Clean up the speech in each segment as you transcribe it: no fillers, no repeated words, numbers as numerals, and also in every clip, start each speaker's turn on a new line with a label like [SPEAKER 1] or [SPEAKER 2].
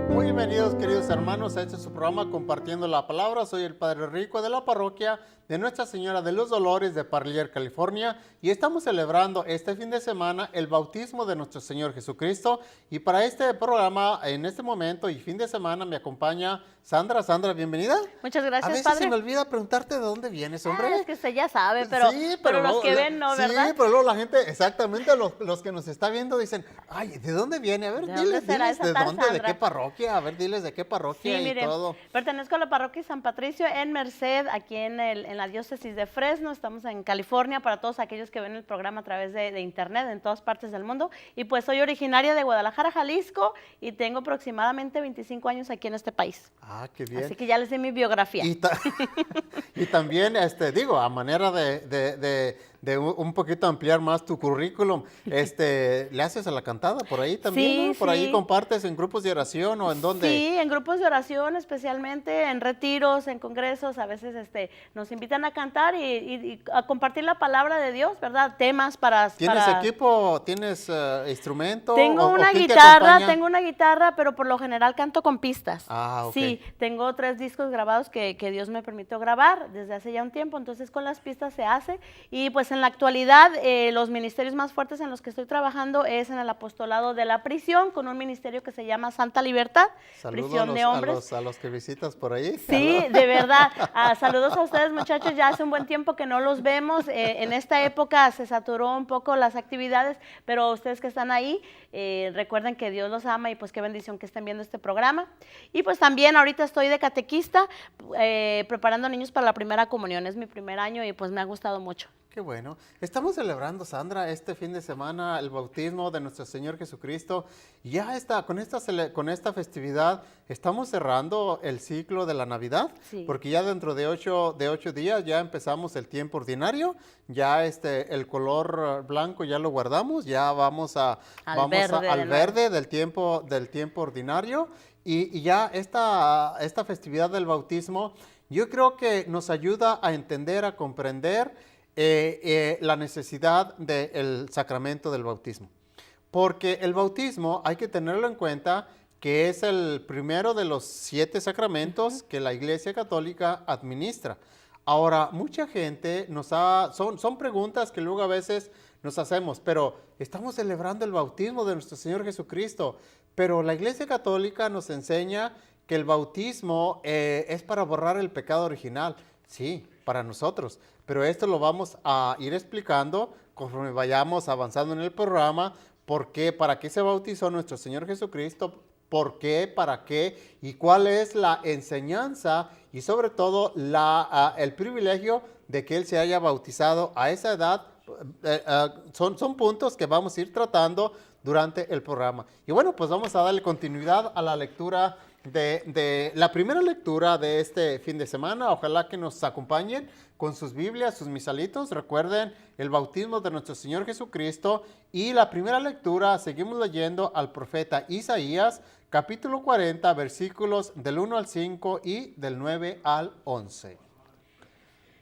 [SPEAKER 1] Muy bienvenidos, queridos hermanos, a este su programa Compartiendo la Palabra. Soy el Padre Rico de la parroquia de Nuestra Señora de los Dolores de Parlier, California, y estamos celebrando este fin de semana el bautismo de nuestro Señor Jesucristo. Y para este programa, en este momento y fin de semana, me acompaña Sandra. Sandra, bienvenida.
[SPEAKER 2] Muchas gracias,
[SPEAKER 1] A veces
[SPEAKER 2] padre.
[SPEAKER 1] se me olvida preguntarte de dónde vienes, hombre.
[SPEAKER 2] Es que usted ya sabe, pero,
[SPEAKER 1] Sí,
[SPEAKER 2] pero los
[SPEAKER 1] luego,
[SPEAKER 2] que ven no, ¿verdad?
[SPEAKER 1] Sí, pero luego la gente, exactamente, los que nos está viendo dicen, ay, ¿de dónde viene? A ver,
[SPEAKER 2] ¿De dónde será
[SPEAKER 1] diles
[SPEAKER 2] esa
[SPEAKER 1] de
[SPEAKER 2] tal
[SPEAKER 1] dónde, de
[SPEAKER 2] Sandra?
[SPEAKER 1] qué parroquia, a ver, diles de qué parroquia
[SPEAKER 2] Sí,
[SPEAKER 1] y
[SPEAKER 2] mire,
[SPEAKER 1] todo.
[SPEAKER 2] pertenezco a la parroquia San Patricio en Merced, aquí en la diócesis de Fresno. Estamos en California, para todos aquellos que ven el programa a través de internet en todas partes del mundo. Y pues soy originaria de Guadalajara, Jalisco, y tengo aproximadamente 25 años aquí en este país.
[SPEAKER 1] Ah, qué bien.
[SPEAKER 2] Así que ya les di mi biografía.
[SPEAKER 1] Y también, digo, a manera de un poquito ampliar más tu currículum, ¿le haces a la cantada por ahí también,
[SPEAKER 2] Sí,
[SPEAKER 1] no? ¿Por
[SPEAKER 2] sí.
[SPEAKER 1] ahí compartes en grupos de oración o en dónde?
[SPEAKER 2] Sí, en grupos de oración, especialmente en retiros, en congresos, a veces nos invitan a cantar y a compartir la palabra de Dios, ¿verdad? Temas
[SPEAKER 1] ¿Tienes equipo? ¿Tienes instrumento?
[SPEAKER 2] Tengo
[SPEAKER 1] ¿O
[SPEAKER 2] una
[SPEAKER 1] quién te
[SPEAKER 2] guitarra,
[SPEAKER 1] acompaña?
[SPEAKER 2] pero por lo general canto con pistas.
[SPEAKER 1] Ah, ok.
[SPEAKER 2] Sí, tengo 3 discos grabados que Dios me permitió grabar desde hace ya un tiempo, entonces con las pistas se hace. Y pues en la actualidad los ministerios más fuertes en los que estoy trabajando es en el apostolado de la prisión, con un ministerio que se llama Santa Libertad,
[SPEAKER 1] Saludos
[SPEAKER 2] prisión de hombres.
[SPEAKER 1] a los que visitas por ahí.
[SPEAKER 2] Sí, de verdad. Saludos a ustedes, muchachos. Ya hace un buen tiempo que no los vemos. En esta época se saturó un poco las actividades, pero ustedes que están ahí, recuerden que Dios los ama y pues qué bendición que estén viendo este programa. Y pues también ahorita estoy de catequista, preparando niños para la primera comunión. Es mi primer año y pues me ha gustado mucho.
[SPEAKER 1] Qué bueno. Estamos celebrando, Sandra, este fin de semana el bautismo de nuestro Señor Jesucristo. Ya está, con esta festividad estamos cerrando el ciclo de la Navidad,
[SPEAKER 2] Sí.
[SPEAKER 1] porque ya dentro de ocho días ya empezamos el tiempo ordinario, ya el color blanco ya lo guardamos, ya vamos
[SPEAKER 2] Al verde
[SPEAKER 1] al
[SPEAKER 2] de nuevo.
[SPEAKER 1] verde del tiempo ordinario, y ya esta festividad del bautismo, yo creo que nos ayuda a entender, a comprender la necesidad del sacramento del bautismo. Porque el bautismo hay que tenerlo en cuenta que es el primero de los 7 sacramentos que la Iglesia Católica administra. Ahora, mucha gente son preguntas que luego a veces nos hacemos, pero estamos celebrando el bautismo de nuestro Señor Jesucristo, pero la Iglesia Católica nos enseña que el bautismo es para borrar el pecado original. Sí, para nosotros, pero esto lo vamos a ir explicando conforme vayamos avanzando en el programa, por qué, para qué se bautizó nuestro Señor Jesucristo, por qué, para qué y cuál es la enseñanza y sobre todo el privilegio de que Él se haya bautizado a esa edad. Son puntos que vamos a ir tratando durante el programa. Y bueno, pues vamos a darle continuidad a la lectura de la primera lectura de este fin de semana. Ojalá que nos acompañen con sus Biblias, sus misalitos. Recuerden el bautismo de nuestro Señor Jesucristo. Y la primera lectura, seguimos leyendo al profeta Isaías, capítulo 40, versículos del 1 al 5 y del 9 al 11.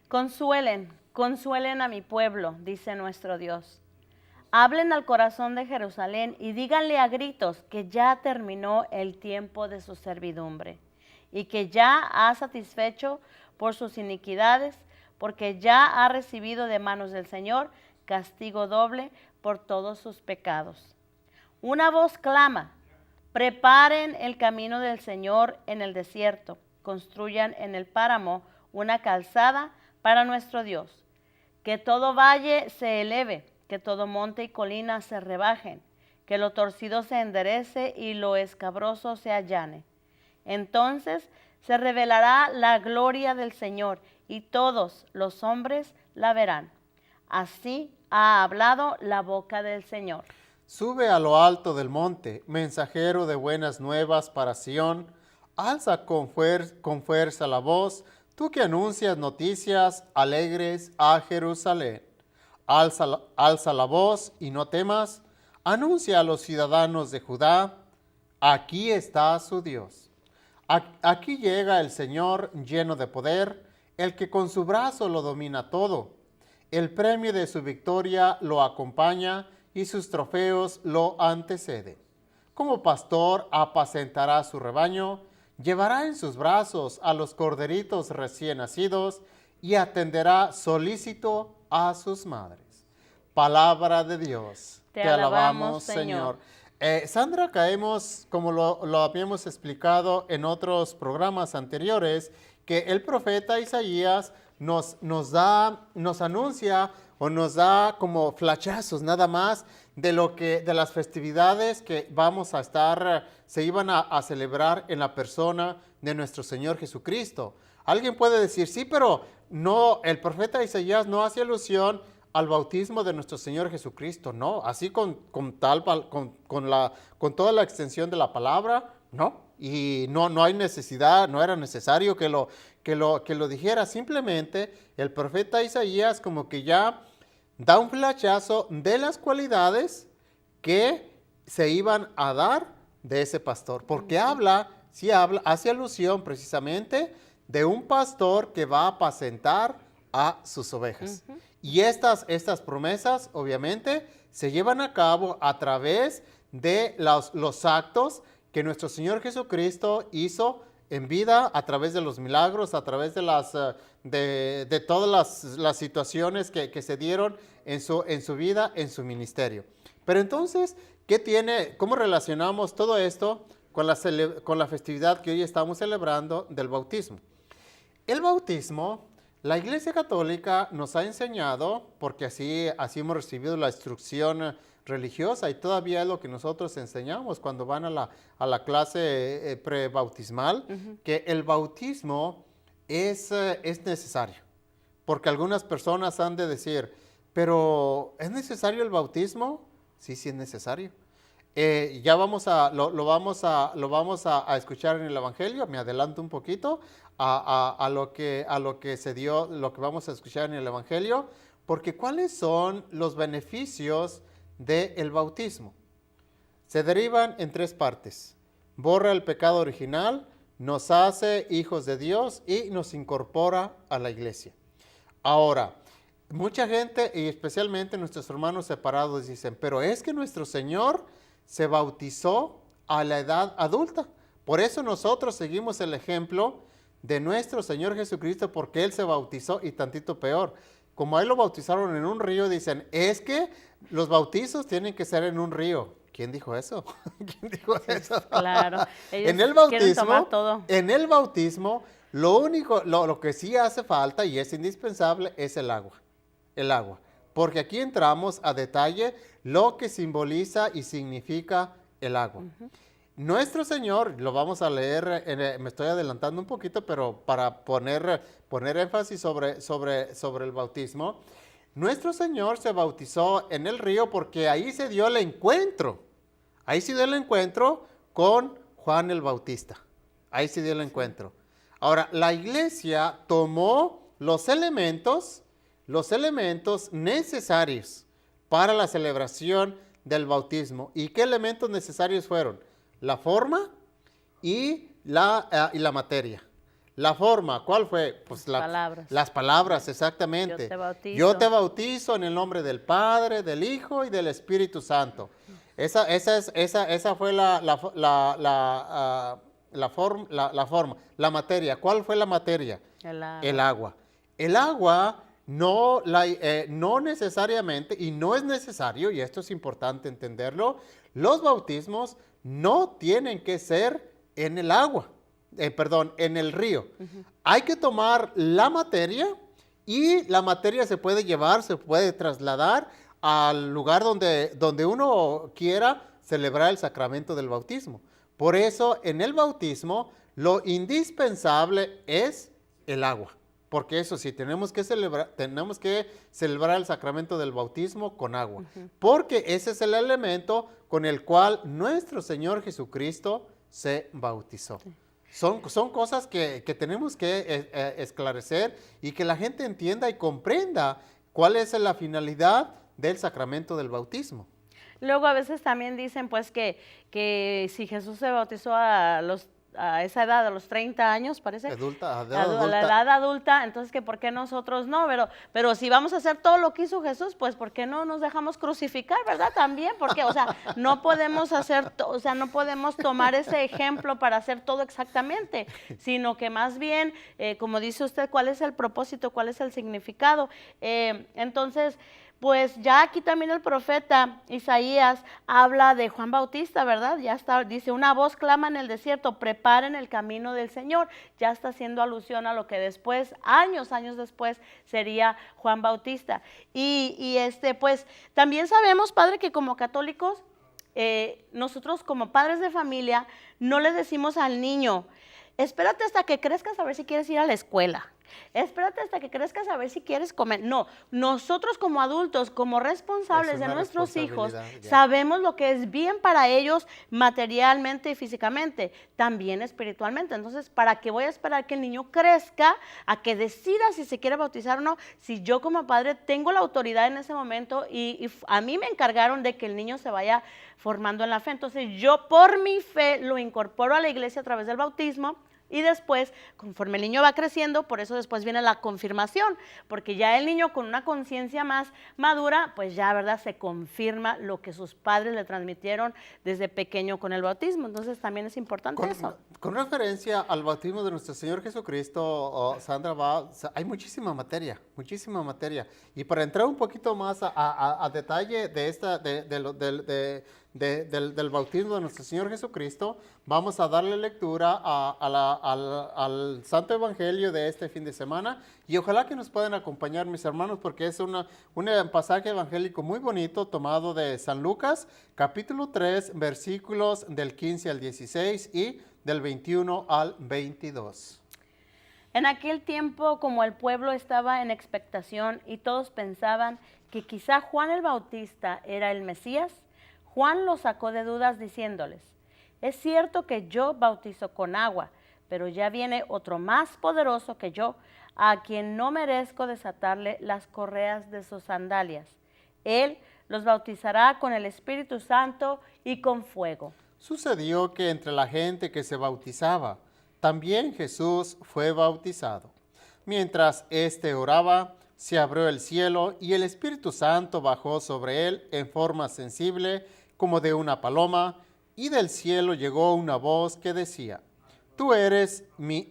[SPEAKER 2] Consuelen, consuelen a mi pueblo, dice nuestro Dios. Hablen al corazón de Jerusalén y díganle a gritos que ya terminó el tiempo de su servidumbre y que ya ha satisfecho por sus iniquidades, porque ya ha recibido de manos del Señor castigo doble por todos sus pecados. Una voz clama: preparen el camino del Señor en el desierto, construyan en el páramo una calzada para nuestro Dios. Que todo valle se eleve, que todo monte y colina se rebajen, que lo torcido se enderece y lo escabroso se allane. Entonces se revelará la gloria del Señor y todos los hombres la verán. Así ha hablado la boca del Señor.
[SPEAKER 1] Sube a lo alto del monte, mensajero de buenas nuevas para Sión. Alza con fuerza la voz, tú que anuncias noticias alegres a Jerusalén. Alza la voz y no temas. Anuncia a los ciudadanos de Judá, aquí está su Dios. Aquí llega el Señor lleno de poder, el que con su brazo lo domina todo. El premio de su victoria lo acompaña y sus trofeos lo anteceden. Como pastor apacentará su rebaño, llevará en sus brazos a los corderitos recién nacidos y atenderá solícito a sus madres. Palabra de Dios.
[SPEAKER 2] Te alabamos, Señor.
[SPEAKER 1] Sandra, caemos, como lo habíamos explicado en otros programas anteriores, que el profeta Isaías nos anuncia o nos da como flashazos nada más de las festividades que vamos a estar, se iban a celebrar en la persona de nuestro Señor Jesucristo. Alguien puede decir, sí, pero no, el profeta Isaías no hace alusión al bautismo de nuestro Señor Jesucristo, no, así con toda la extensión de la palabra, no, y no hay necesidad, no era necesario que lo dijera, simplemente el profeta Isaías como que ya da un flechazo de las cualidades que se iban a dar de ese pastor, porque hace alusión precisamente de un pastor que va a apacentar a sus ovejas. Uh-huh. Y estas promesas, obviamente, se llevan a cabo a través de los actos que nuestro Señor Jesucristo hizo en vida, a través de los milagros, a través de todas las situaciones que se dieron en su vida, en su ministerio. Pero entonces, ¿cómo relacionamos todo esto con la festividad que hoy estamos celebrando del bautismo? El bautismo, la Iglesia Católica nos ha enseñado, porque así hemos recibido la instrucción religiosa y todavía es lo que nosotros enseñamos cuando van a la clase prebautismal, uh-huh, que el bautismo es necesario. Porque algunas personas han de decir, pero ¿es necesario el bautismo? Sí, es necesario. Ya lo vamos a escuchar en el Evangelio. Me adelanto un poquito a lo que se dio, lo que vamos a escuchar en el Evangelio, porque ¿cuáles son los beneficios del bautismo? Se derivan en tres partes. Borra el pecado original, nos hace hijos de Dios y nos incorpora a la iglesia. Ahora, mucha gente, y especialmente nuestros hermanos separados, dicen, pero es que nuestro Señor se bautizó a la edad adulta. Por eso nosotros seguimos el ejemplo de nuestro Señor Jesucristo, porque Él se bautizó y tantito peor. Como a Él lo bautizaron en un río, dicen, es que los bautizos tienen que ser en un río. ¿Quién dijo eso? ¿Quién dijo eso?
[SPEAKER 2] Claro.
[SPEAKER 1] En el bautismo, lo que sí hace falta y es indispensable es el agua. El agua. Porque aquí entramos a detalle lo que simboliza y significa el agua. Uh-huh. Nuestro Señor, lo vamos a leer, me estoy adelantando un poquito, pero para poner énfasis sobre el bautismo. Nuestro Señor se bautizó en el río porque ahí se dio el encuentro. Ahí se dio el encuentro con Juan el Bautista. Ahí se dio el encuentro. Ahora, la iglesia tomó los elementos necesarios para la celebración del bautismo. ¿Y qué elementos necesarios fueron? La forma y la materia. La forma, ¿cuál fue? Pues las palabras, exactamente. Yo te bautizo en el nombre del Padre, del Hijo y del Espíritu Santo. Esa fue la forma. La materia, ¿cuál fue la materia? El agua. El agua no necesariamente, y no es necesario, y esto es importante entenderlo, los bautismos no tienen que ser en el agua, en el río. Uh-huh. Hay que tomar la materia y la materia se puede trasladar al lugar donde uno quiera celebrar el sacramento del bautismo. Por eso en el bautismo lo indispensable es el agua. porque eso sí, tenemos que celebrar el sacramento del bautismo con agua, porque ese es el elemento con el cual nuestro Señor Jesucristo se bautizó. Sí. Son cosas que tenemos que esclarecer y que la gente entienda y comprenda cuál es la finalidad del sacramento del bautismo.
[SPEAKER 2] Luego a veces también dicen pues que si Jesús se bautizó a esa edad, a los 30 años, parece. A la edad adulta, entonces que por qué nosotros no, pero si vamos a hacer todo lo que hizo Jesús, pues por qué no nos dejamos crucificar, ¿verdad? También, porque, o sea, no podemos no podemos tomar ese ejemplo para hacer todo exactamente, sino que más bien, como dice usted, ¿cuál es el propósito? ¿Cuál es el significado? Entonces, pues ya aquí también el profeta Isaías habla de Juan Bautista, ¿verdad? Ya está, dice, una voz clama en el desierto, preparen el camino del Señor. Ya está haciendo alusión a lo que después, años después, sería Juan Bautista. Y pues también sabemos, padre, que como católicos, nosotros como padres de familia, no le decimos al niño, espérate hasta que crezcas a ver si quieres ir a la escuela. Espérate hasta que crezcas a ver si quieres comer. No, nosotros como adultos, como responsables de nuestros hijos, sabemos lo que es bien para ellos materialmente y físicamente, también espiritualmente. Entonces, ¿para qué voy a esperar que el niño crezca a que decida si se quiere bautizar o no? Si yo como padre tengo la autoridad en ese momento y a mí me encargaron de que el niño se vaya formando en la fe. Entonces, yo por mi fe lo incorporo a la iglesia a través del bautismo. Y después, conforme el niño va creciendo, por eso después viene la confirmación, porque ya el niño con una conciencia más madura, pues ya, ¿verdad?, se confirma lo que sus padres le transmitieron desde pequeño con el bautismo. Entonces también es importante eso.
[SPEAKER 1] Con referencia al bautismo de nuestro Señor Jesucristo, Sandra, hay muchísima materia. Y para entrar un poquito más a detalle del bautismo de nuestro Señor Jesucristo, vamos a darle lectura al Santo Evangelio de este fin de semana y ojalá que nos puedan acompañar, mis hermanos, porque es un pasaje evangélico muy bonito tomado de San Lucas, capítulo 3, versículos del 15 al 16 y del 21 al 22.
[SPEAKER 2] En aquel tiempo, como el pueblo estaba en expectación y todos pensaban que quizá Juan el Bautista era el Mesías, Juan los sacó de dudas diciéndoles, es cierto que yo bautizo con agua, pero ya viene otro más poderoso que yo, a quien no merezco desatarle las correas de sus sandalias. Él los bautizará con el Espíritu Santo y con fuego.
[SPEAKER 1] Sucedió que entre la gente que se bautizaba, también Jesús fue bautizado. Mientras éste oraba, se abrió el cielo y el Espíritu Santo bajó sobre él en forma sensible como de una paloma, y del cielo llegó una voz que decía, tú eres mi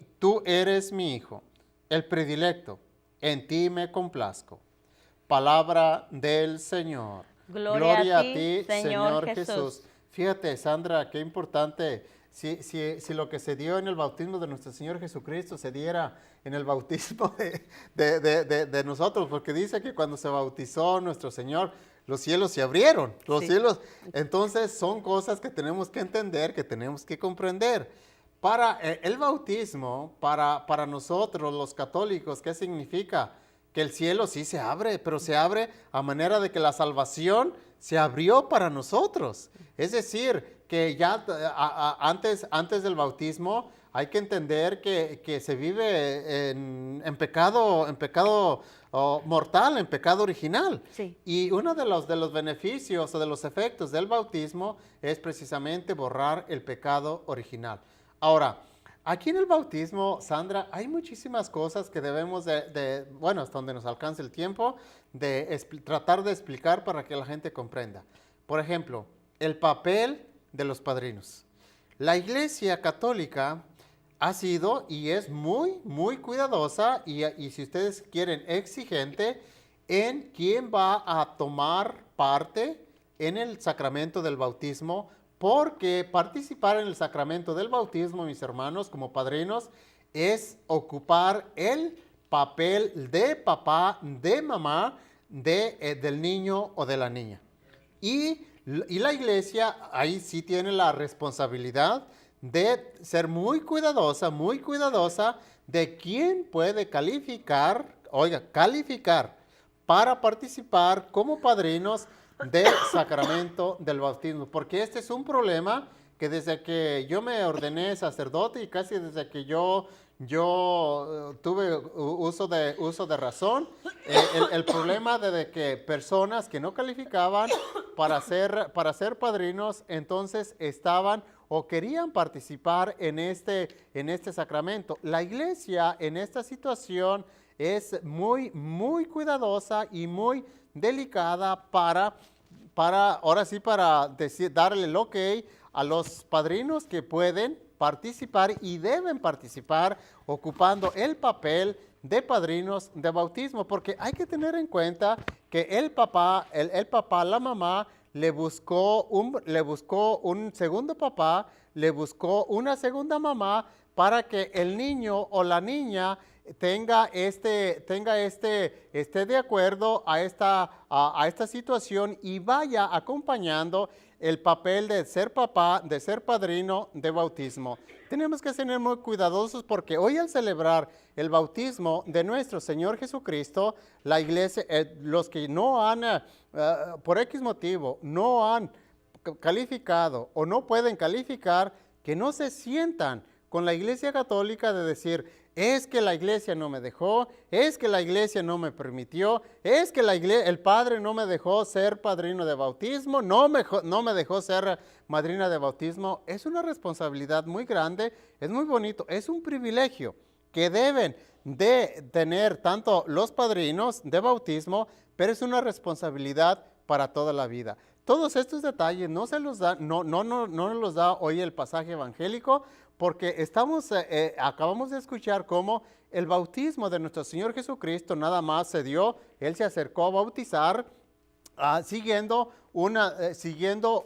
[SPEAKER 1] Hijo, el predilecto, en ti me complazco. Palabra del Señor.
[SPEAKER 2] Gloria a ti, Señor Jesús.
[SPEAKER 1] Fíjate, Sandra, qué importante. Si lo que se dio en el bautismo de nuestro Señor Jesucristo se diera en el bautismo de nosotros, porque dice que cuando se bautizó nuestro Señor, los cielos se abrieron, cielos. Entonces son cosas que tenemos que entender, que tenemos que comprender. Para el bautismo, para nosotros los católicos, ¿qué significa? Que el cielo sí se abre, pero se abre a manera de que la salvación se abrió para nosotros. Es decir, que ya antes del bautismo hay que entender que se vive en pecado mortal, en pecado original.
[SPEAKER 2] Sí.
[SPEAKER 1] Y uno de los beneficios o de los efectos del bautismo es precisamente borrar el pecado original. Ahora, aquí en el bautismo, Sandra, hay muchísimas cosas que debemos bueno, hasta donde nos alcance el tiempo, tratar de explicar para que la gente comprenda. Por ejemplo, el papel de los padrinos. La Iglesia Católica ha sido y es muy, muy cuidadosa y si ustedes quieren, exigente en quién va a tomar parte en el sacramento del bautismo, porque participar en el sacramento del bautismo, mis hermanos, como padrinos, es ocupar el papel de papá, de mamá, del niño o de la niña. Y la Iglesia ahí sí tiene la responsabilidad de ser muy cuidadosa de quién puede calificar para participar como padrinos del sacramento del bautismo, porque este es un problema que desde que yo me ordené sacerdote y casi desde que yo tuve uso de razón, el problema de que personas que no calificaban para ser padrinos, entonces estaban o querían participar en este sacramento. La iglesia en esta situación es muy, muy cuidadosa y muy delicada para ahora sí, para darle el ok a los padrinos que pueden participar y deben participar ocupando el papel de padrinos de bautismo, porque hay que tener en cuenta que el papá, la mamá, le buscó un segundo papá, le buscó una segunda mamá para que el niño o la niña esté de acuerdo a esta situación y vaya acompañando el papel de ser papá, de ser padrino de bautismo. Tenemos que ser muy cuidadosos porque hoy al celebrar el bautismo de nuestro Señor Jesucristo, la iglesia, los que no han, por X motivo, no han calificado o no pueden calificar, que no se sientan con la Iglesia Católica de decir, es que la iglesia no me dejó, es que la iglesia no me permitió, es que el padre no me dejó ser padrino de bautismo, no me dejó ser madrina de bautismo. Es una responsabilidad muy grande, es muy bonito, es un privilegio que deben de tener tanto los padrinos de bautismo, pero es una responsabilidad para toda la vida. Todos estos detalles no nos los da hoy el pasaje evangélico, porque acabamos de escuchar cómo el bautismo de nuestro Señor Jesucristo nada más se dio, Él se acercó a bautizar siguiendo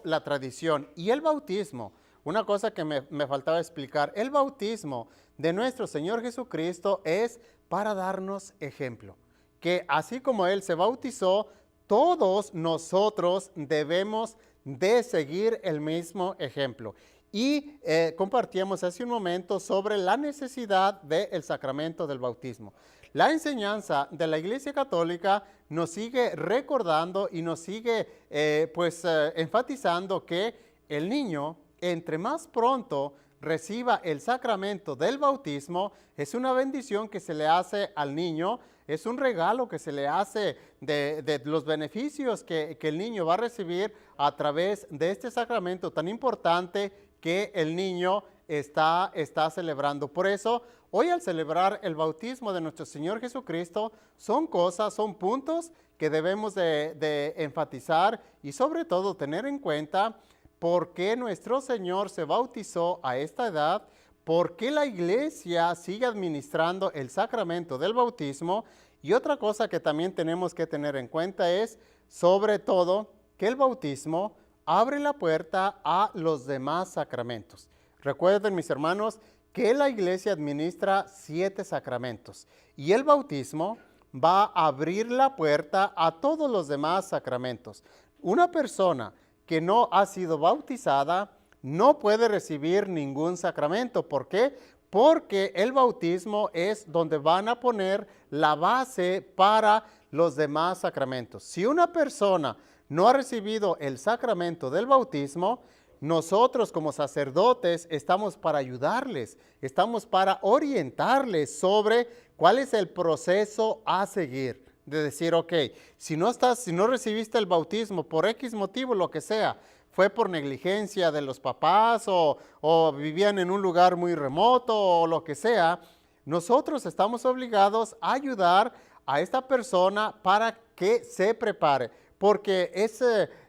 [SPEAKER 1] la tradición. Y el bautismo, una cosa que me faltaba explicar, el bautismo de nuestro Señor Jesucristo es para darnos ejemplo, que así como Él se bautizó, todos nosotros debemos de seguir el mismo ejemplo. Y compartíamos hace un momento sobre la necesidad del sacramento del bautismo. La enseñanza de la Iglesia Católica nos sigue recordando y nos sigue enfatizando que el niño, entre más pronto reciba el sacramento del bautismo, es una bendición que se le hace al niño, es un regalo que se le hace de los beneficios que el niño va a recibir a través de este sacramento tan importante que el niño está celebrando. Por eso, hoy al celebrar el bautismo de nuestro Señor Jesucristo, son puntos que debemos de enfatizar y sobre todo tener en cuenta por qué nuestro Señor se bautizó a esta edad, por qué la iglesia sigue administrando el sacramento del bautismo. Y otra cosa que también tenemos que tener en cuenta es, sobre todo, que el bautismo abre la puerta a los demás sacramentos. Recuerden, mis hermanos, que la iglesia administra 7 sacramentos y el bautismo va a abrir la puerta a todos los demás sacramentos. Una persona que no ha sido bautizada no puede recibir ningún sacramento. ¿Por qué? Porque el bautismo es donde van a poner la base para los demás sacramentos. Si una persona no ha recibido el sacramento del bautismo, nosotros como sacerdotes estamos para ayudarles, estamos para orientarles sobre cuál es el proceso a seguir. De decir, ok, si no recibiste el bautismo por X motivo, lo que sea, fue por negligencia de los papás o vivían en un lugar muy remoto o lo que sea, nosotros estamos obligados a ayudar a esta persona para que se prepare. Porque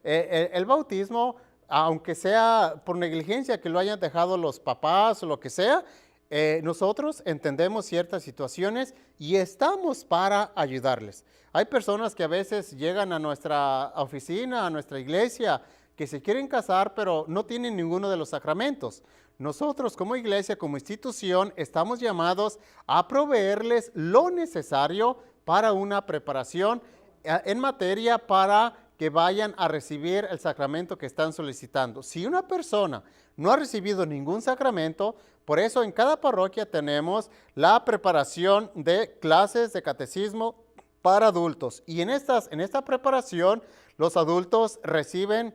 [SPEAKER 1] el bautismo, aunque sea por negligencia que lo hayan dejado los papás o lo que sea, nosotros entendemos ciertas situaciones y estamos para ayudarles. Hay personas que a veces llegan a nuestra oficina, a nuestra iglesia, que se quieren casar, pero no tienen ninguno de los sacramentos. Nosotros como iglesia, como institución, estamos llamados a proveerles lo necesario para una preparación en materia para que vayan a recibir el sacramento que están solicitando. Si una persona no ha recibido ningún sacramento, por eso en cada parroquia tenemos la preparación de clases de catecismo para adultos. Y en esta preparación los adultos reciben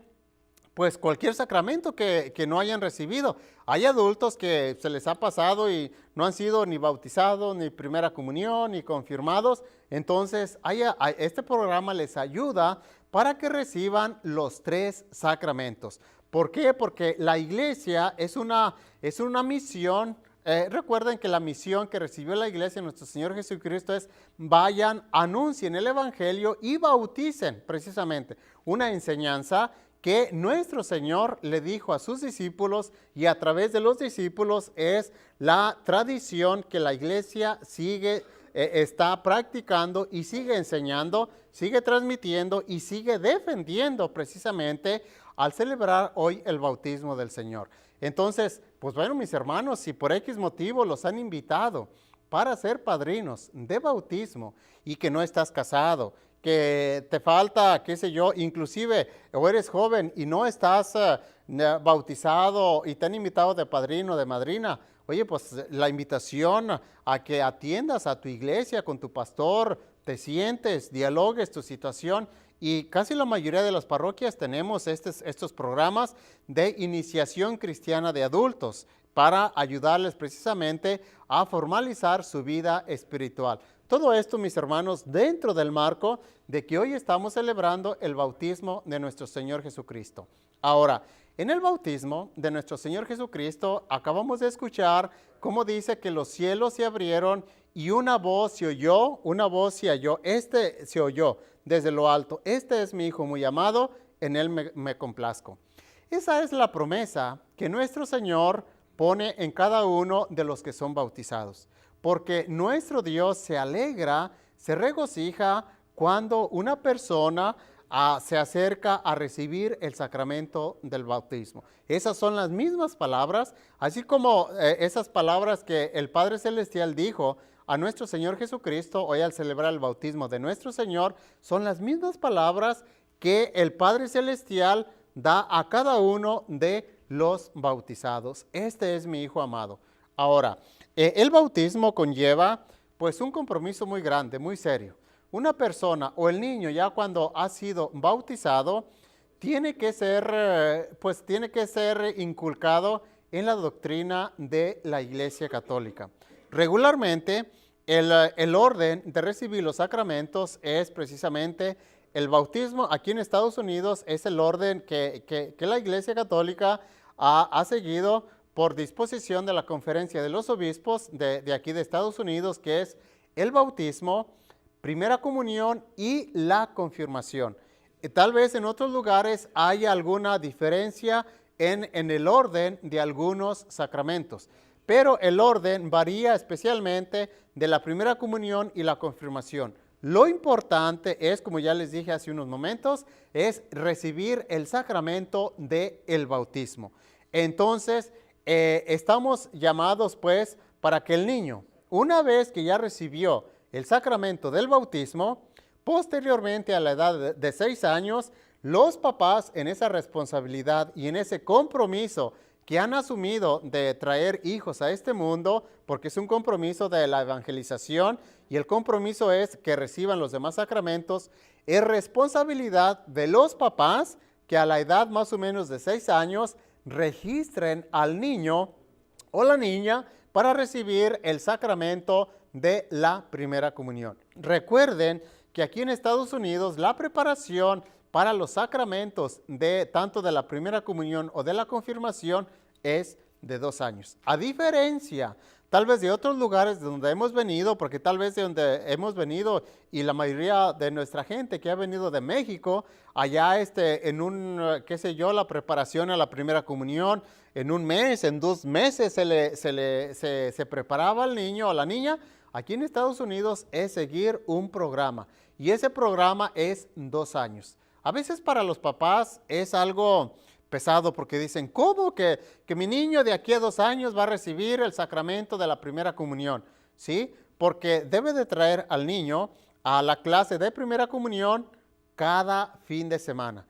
[SPEAKER 1] pues cualquier sacramento que no hayan recibido. Hay adultos que se les ha pasado y no han sido ni bautizados, ni primera comunión, ni confirmados. Entonces, este programa les ayuda para que reciban los 3 sacramentos. ¿Por qué? Porque la iglesia es una misión. Recuerden que la misión que recibió la iglesia de nuestro Señor Jesucristo es: vayan, anuncien el evangelio y bauticen, precisamente, una enseñanza que nuestro Señor le dijo a sus discípulos, y a través de los discípulos es la tradición que la iglesia está practicando y sigue enseñando, sigue transmitiendo y sigue defendiendo precisamente al celebrar hoy el bautismo del Señor. Entonces, pues bueno, mis hermanos, si por X motivo los han invitado para ser padrinos de bautismo y que no estás casado, que te falta, qué sé yo, inclusive o eres joven y no estás bautizado y te han invitado de padrino o de madrina, oye, pues la invitación a que atiendas a tu iglesia con tu pastor, te sientes, dialogues tu situación. Y casi la mayoría de las parroquias tenemos estos programas de iniciación cristiana de adultos para ayudarles precisamente a formalizar su vida espiritual. Todo esto, mis hermanos, dentro del marco de que hoy estamos celebrando el bautismo de nuestro Señor Jesucristo. Ahora, en el bautismo de nuestro Señor Jesucristo, acabamos de escuchar cómo dice que los cielos se abrieron y una voz se oyó, se oyó desde lo alto: este es mi Hijo muy amado, en él me complazco. Esa es la promesa que nuestro Señor pone en cada uno de los que son bautizados. Porque nuestro Dios se alegra, se regocija cuando una persona se acerca a recibir el sacramento del bautismo. Esas son las mismas palabras, así como esas palabras que el Padre Celestial dijo a nuestro Señor Jesucristo hoy al celebrar el bautismo de nuestro Señor, son las mismas palabras que el Padre Celestial da a cada uno de los bautizados. Este es mi Hijo amado. Ahora, el bautismo conlleva pues un compromiso muy grande, muy serio. Una persona o el niño ya cuando ha sido bautizado tiene que ser inculcado en la doctrina de la Iglesia Católica. Regularmente el orden de recibir los sacramentos es precisamente el bautismo. Aquí en Estados Unidos es el orden que la Iglesia Católica ha seguido por disposición de la Conferencia de los Obispos de aquí de Estados Unidos, que es el bautismo, primera comunión y la confirmación. Tal vez en otros lugares haya alguna diferencia en el orden de algunos sacramentos, pero el orden varía especialmente de la primera comunión y la confirmación. Lo importante es, como ya les dije hace unos momentos, es recibir el sacramento del bautismo. Entonces, estamos llamados pues para que el niño, una vez que ya recibió el sacramento del bautismo, posteriormente a la edad de 6 años, los papás en esa responsabilidad y en ese compromiso que han asumido de traer hijos a este mundo, porque es un compromiso de la evangelización y el compromiso es que reciban los demás sacramentos, es responsabilidad de los papás que a la edad más o menos de 6 años registren al niño o la niña para recibir el sacramento de la primera comunión. Recuerden que aquí en Estados Unidos la preparación para los sacramentos de tanto de la primera comunión o de la confirmación es de 2 años. A diferencia tal vez de otros lugares de donde hemos venido, porque tal vez de donde hemos venido y la mayoría de nuestra gente que ha venido de México, allá la preparación a la primera comunión, en 1 mes, en 2 meses se preparaba al niño o la niña. Aquí en Estados Unidos es seguir un programa y ese programa es 2 años. A veces para los papás es algo pesado porque dicen, ¿cómo que mi niño de aquí a 2 años va a recibir el sacramento de la primera comunión? ¿Sí? Porque debe de traer al niño a la clase de primera comunión cada fin de semana.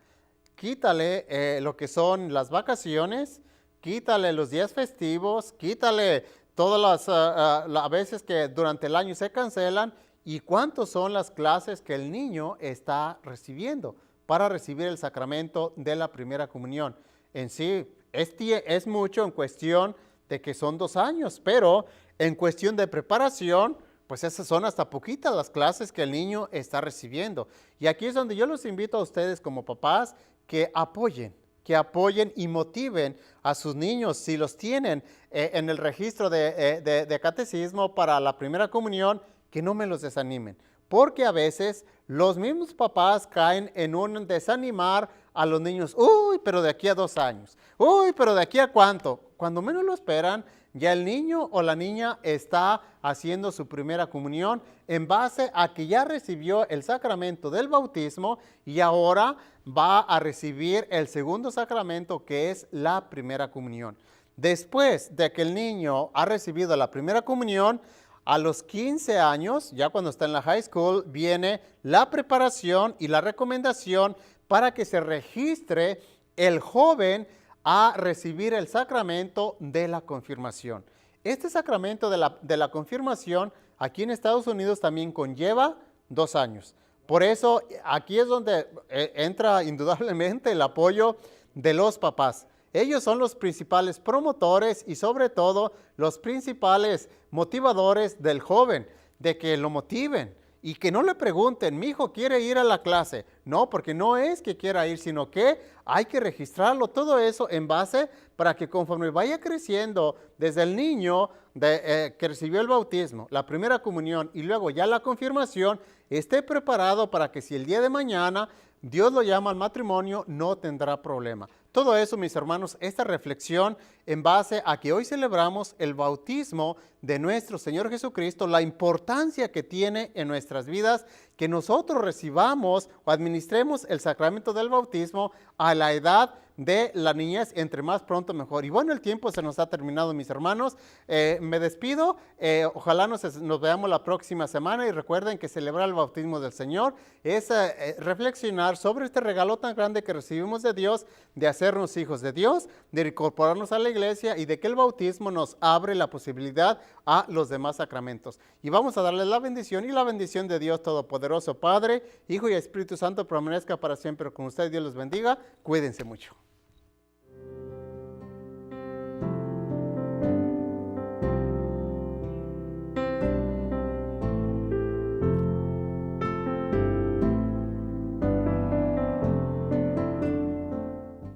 [SPEAKER 1] Quítale lo que son las vacaciones, quítale los días festivos, quítale todas las veces que durante el año se cancelan y cuántas son las clases que el niño está recibiendo para recibir el sacramento de la primera comunión. En sí, es mucho en cuestión de que son 2 años, pero en cuestión de preparación, pues esas son hasta poquitas las clases que el niño está recibiendo. Y aquí es donde yo los invito a ustedes como papás que apoyen y motiven a sus niños, si los tienen en el registro de catecismo para la primera comunión, que no me los desanimen. Porque a veces los mismos papás caen en un desanimar a los niños. Uy, pero de aquí a 2 años. Uy, pero de aquí a cuánto. Cuando menos lo esperan, ya el niño o la niña está haciendo su primera comunión en base a que ya recibió el sacramento del bautismo y ahora va a recibir el segundo sacramento, que es la primera comunión. Después de que el niño ha recibido la primera comunión, a los 15 años, ya cuando está en la high school, viene la preparación y la recomendación para que se registre el joven a recibir el sacramento de la confirmación. Este sacramento de la confirmación aquí en Estados Unidos también conlleva 2 años. Por eso aquí es donde entra indudablemente el apoyo de los papás. Ellos son los principales promotores y sobre todo los principales motivadores del joven, de que lo motiven y que no le pregunten, mi hijo quiere ir a la clase. No, porque no es que quiera ir, sino que hay que registrarlo, todo eso en base para que conforme vaya creciendo desde el niño que recibió el bautismo, la primera comunión y luego ya la confirmación, esté preparado para que si el día de mañana Dios lo llama al matrimonio, no tendrá problema. Todo eso, mis hermanos, esta reflexión en base a que hoy celebramos el bautismo de nuestro Señor Jesucristo, la importancia que tiene en nuestras vidas, que nosotros recibamos o administremos el sacramento del bautismo a la edad de la niñez, entre más pronto mejor. Y bueno, el tiempo se nos ha terminado, mis hermanos. Me despido. Ojalá nos veamos la próxima semana y recuerden que celebrar el bautismo del Señor es reflexionar sobre este regalo tan grande que recibimos de Dios, de hacernos hijos de Dios, de incorporarnos a la iglesia y de que el bautismo nos abre la posibilidad a los demás sacramentos. Y vamos a darles la bendición y la bendición de Dios Todopoderoso, Padre, Hijo y Espíritu Santo permanezca para siempre con ustedes. Dios los bendiga. Cuídense mucho.